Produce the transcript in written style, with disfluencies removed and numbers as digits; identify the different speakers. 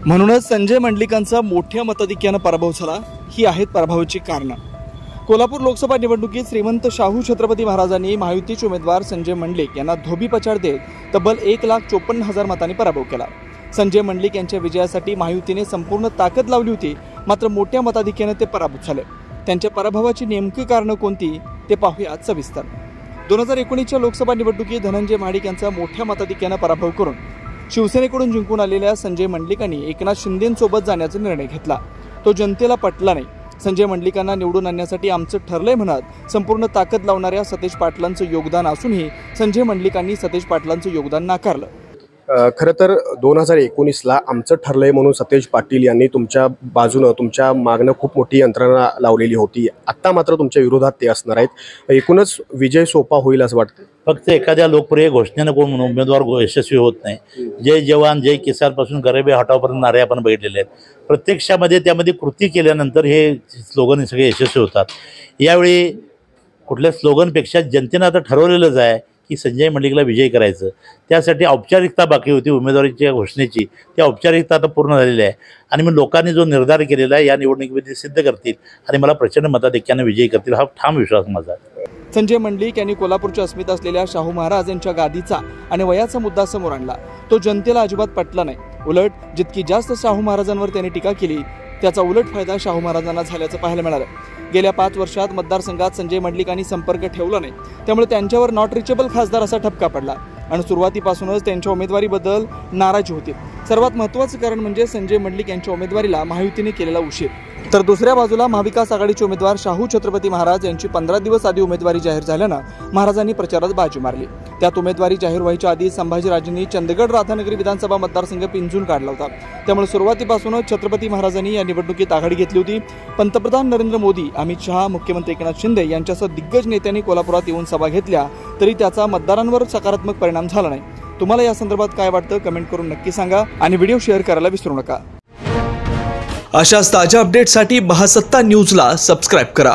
Speaker 1: म्हणूनच संजय मंडलिकांचा मोठ्या मताधिक्याने पराभव झाला। ही आहेत पराभवाची कारणं। कोल्हापूर लोकसभा निवडणुकीत श्रीमंत शाहू छत्रपती महाराजांनी महायुतीचे उमेदवार संजय मंडलिक यांना धोबीपछाड देत तब्बल 1,54,000 मतांनी पराभव केला। संजय मंडलिक यांच्या विजयासाठी महायुतीने संपूर्ण ताकद लावली होती, मात्र मोठ्या मताधिक्याने ते पराभूत झाले। त्यांच्या पराभवाची नेमकी कारणं कोणती ते पाहूयात सविस्तर। 2019च्या लोकसभा निवडणुकीत धनंजय महाडिक यांचा मोठ्या मताधिक्याने पराभव करून शिवसेनेकडून जिंकून आलेल्या संजय मंडलिकांनी एकनाथ शिंदेंसोबत जाण्याचा निर्णय घेतला। तो जनतेला पटला नाही। संजय मंडलिकांना निवडून आणण्यासाठी आमचं ठरलंय म्हणत संपूर्ण ताकद लावणाऱ्या सतेज पाटलांचं योगदान असूनही संजय मंडलिकांनी सतेज पाटलांचं योगदान नाकारलं।
Speaker 2: खरं तर 2019ला आमचं ठरलंय म्हणून सतेज पाटील यांनी तुमच्या बाजूनं तुमच्या मागणं खूप मोठी यंत्रणा लावलेली होती। आता मात्र तुमच्या विरोधात ते असणार आहेत। एकूणच विजय सोपा होईल असं वाटतं?
Speaker 3: फक्त एखाद्या लोकप्रिय घोषणेनं कोण उमेदवार यशस्वी होत नाही। जय जवान जय किसान पासून गरिबी हटावपर्यंत नारे आपण बघितलेले आहेत। प्रत्यक्षामध्ये त्यामध्ये कृती केल्यानंतर हे स्लोगन सगळे यशस्वी होतात। यावेळी कुठल्या स्लोगनपेक्षा जनतेनं आता ठरवलेलंच आहे की संजय मंडलिकला विजयी करायचं। त्यासाठी औपचारिकता बाकी होती उमेदवारीच्या घोषणेची, ती औपचारिकता आता पूर्ण झालेली आहे आणि मग लोकांनी जो निर्धार केलेला आहे या निवडणुकीमध्ये सिद्ध करतील आणि मला प्रचंड मताधिक्याने विजयी करतील हा ठाम विश्वास माझा आहे।
Speaker 1: संजय मंडलिक यांनी कोल्हापूरच्या अस्मिता असलेल्या शाहू महाराज यांच्या गादीचा आणि वयाचा मुद्दा समोर आणला। तो जनतेला अजिबात पटला नाही। उलट जितकी जास्त शाहू महाराजांवर त्यांनी टीका केली त्याचा उलट फायदा शाहू महाराजांना झाल्याचं पाहायला मिळालं। गेल्या 5 वर्षात मतदारसंघात संजय मंडलिकांनी संपर्क ठेवला नाही, त्यामुळे त्यांच्यावर नॉट रिचेबल खासदार असा ठपका पडला आणि सुरुवातीपासूनच त्यांच्या उमेदवारीबद्दल नाराजी होती। सर्वात महत्त्वाचं कारण म्हणजे संजय मंडलिक यांच्या उमेदवारीला महायुतीने केलेला उशीर। तर दुसऱ्या बाजूला महाविकास आघाडीचे उमेदवार शाहू छत्रपती महाराज यांची 15 दिवस आधी उमेदवारी जाहीर झाल्यानं महाराजांनी प्रचारात बाजी मारली। त्यात उमेदवारी जाहीर व्हायच्या आधी संभाजीराजेंनी चंदगड राधानगरी विधानसभा मतदारसंघ पिंजून काढला होता। त्यामुळे सुरुवातीपासूनच छत्रपती महाराजांनी या निवडणुकीत आघाडी घेतली होती। पंतप्रधान नरेंद्र मोदी, अमित शहा, मुख्यमंत्री एकनाथ शिंदे यांच्यासह दिग्गज नेत्यांनी कोल्हापुरात येऊन सभा घेतल्या, तरी त्याचा मतदारांवर सकारात्मक परिणाम झाला नाही। तुम्हाला या संदर्भात काय वाटतं कमेंट करून नक्की सांगा आणि व्हिडिओ शेअर करायला विसरू नका।
Speaker 4: अशाच ताज्या अपडेटसाठी महासत्ता न्यूजला सबस्क्राइब करा।